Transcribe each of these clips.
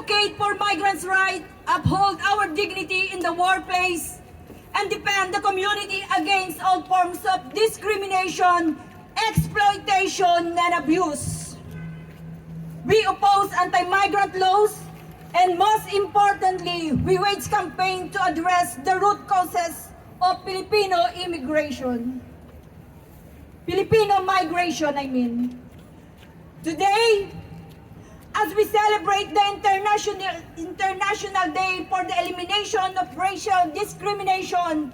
advocate for migrants' rights, uphold our dignity in the workplace, and defend the community against all forms of discrimination, exploitation, and abuse. We oppose anti-migrant laws, and most importantly, we wage campaign to address the root causes of Filipino immigration. Filipino migration, I mean. Today, as we celebrate the International Day for the Elimination of Racial Discrimination,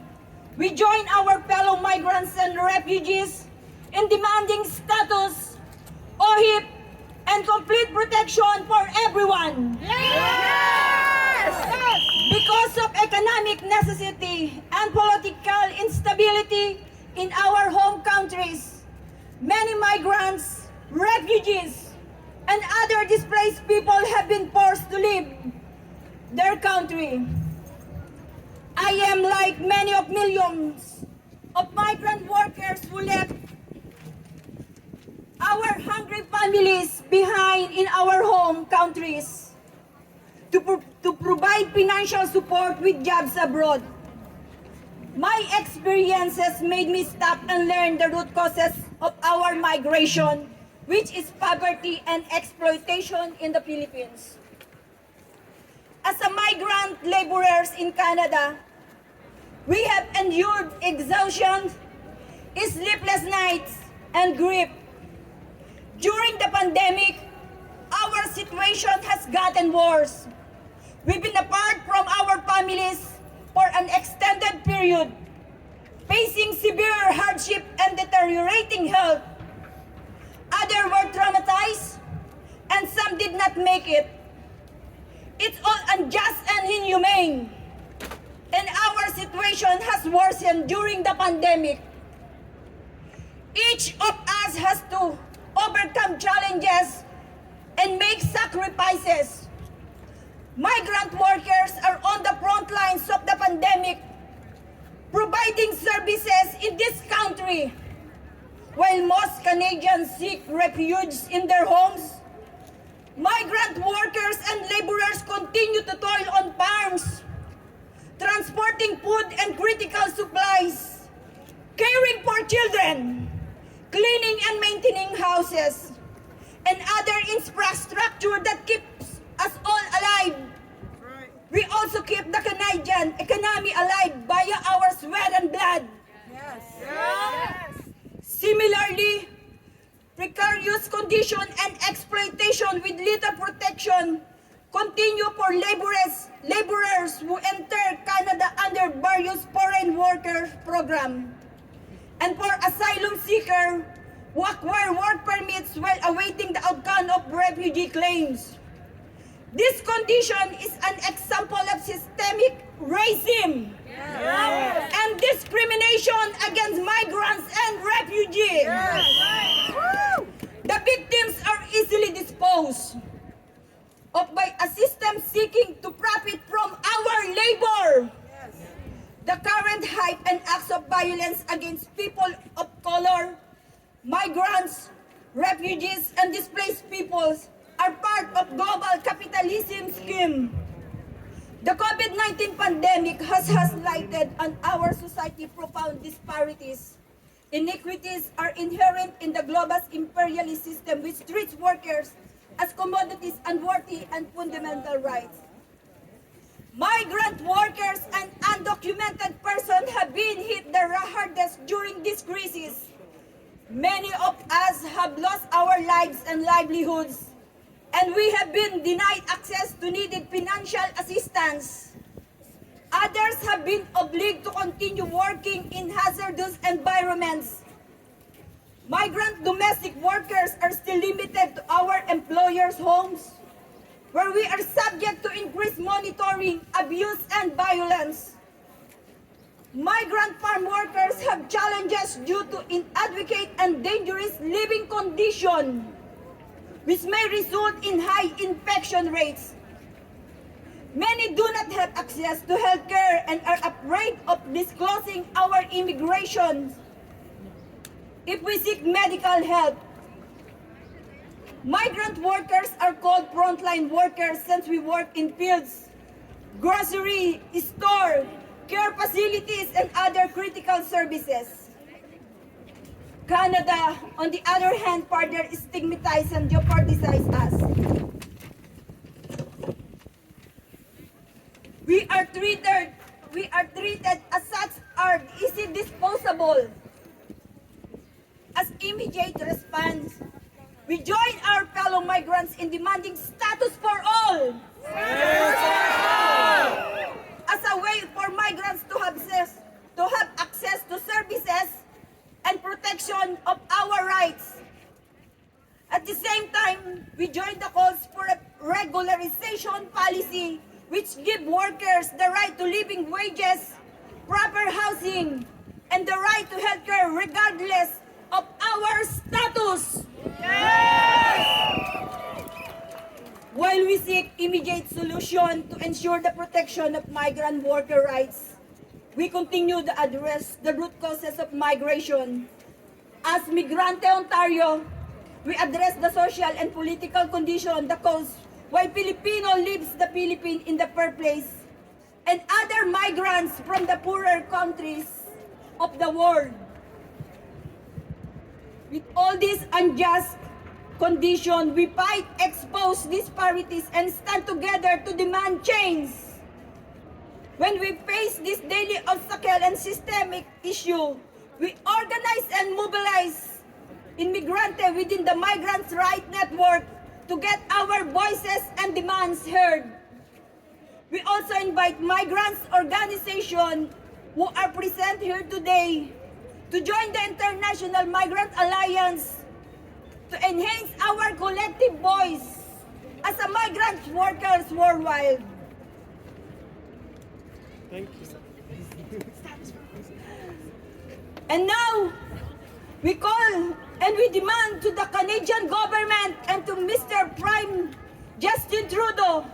we join our fellow migrants and refugees in demanding status, OHIP, and complete protection for everyone. Yes! Because of economic necessity and political instability in our home countries, many migrants, refugees, and other displaced people have been forced to leave their country. I am like many of millions of migrant workers who left our hungry families behind in our home countries to provide financial support with jobs abroad. My experiences made me stop and learn the root causes of our migration, which is poverty and exploitation in the Philippines. As a migrant laborers in Canada, we have endured exhaustion, sleepless nights, and grief. During the pandemic, our situation has gotten worse. We've been apart from our families for an extended period, facing severe hardship and deteriorating health. Others were traumatized, and some did not make it. It's all unjust and inhumane, and our situation has worsened during the pandemic. Each of us has to overcome challenges and make sacrifices. Migrant workers are on the front lines of the pandemic, providing services in this country. While most Canadians seek refuge in their homes, migrant workers and laborers continue to toil on farms, transporting food and critical supplies, caring for children, cleaning and maintaining houses, and other infrastructure that keeps us all alive. We also keep the Canadian economy alive via our sweat and blood. Similarly, precarious condition and exploitation with little protection continue for laborers who enter Canada under various foreign worker program, and for asylum seekers who acquire work permits while awaiting the outcome of refugee claims. This condition is an example of systemic racism and discrimination against migrants and refugees. The victims are easily disposed of by a system seeking to profit from our labor. The current hype and acts of violence against people of color, migrants, refugees, and displaced peoples are part of global capitalism scheme. The COVID-19 pandemic has highlighted on our society profound disparities. Inequities are inherent in the global imperialist system which treats workers as commodities unworthy and fundamental rights. Migrant workers and undocumented persons have been hit the hardest during this crisis. Many of us have lost our lives and livelihoods, and we have been denied access to needed financial assistance. Others have been obliged to continue working in hazardous environments. Migrant domestic workers are still limited to our employers' homes, where we are subject to increased monitoring, abuse, and violence. Migrant farm workers have challenges due to inadequate and dangerous living conditions, which may result in high infection rates. Many do not have access to health care and are afraid of disclosing our immigration if we seek medical help. Migrant workers are called frontline workers since we work in fields, grocery, store, care facilities, and other critical services. Canada, on the other hand, further stigmatizes and jeopardizes us. We are treated as such are easy disposable. As immediate response, we join our fellow migrants in demanding status for all. As a way for migrants to have access to services and protection of our rights. At the same time, we join the calls for a regularization policy which give workers the right to living wages, proper housing, and the right to healthcare regardless of our status. While we seek immediate solution to ensure the protection of migrant worker rights, we continue to address the root causes of migration. As Migrante Ontario, we address the social and political condition, the cause why Filipino leaves the Philippines in the first place, and other migrants from the poorer countries of the world. With all these unjust conditions, we fight, expose disparities, and stand together to demand change. When we face this daily obstacle and systemic issue, we organize and mobilize in Migrante within the Migrants' Right Network to get our voices and demands heard. We also invite migrants' organizations who are present here today to join the International Migrant Alliance to enhance our collective voice as a migrant workers worldwide. Thank you. And now, we call and we demand to the Canadian government and to Mr. Prime Justin Trudeau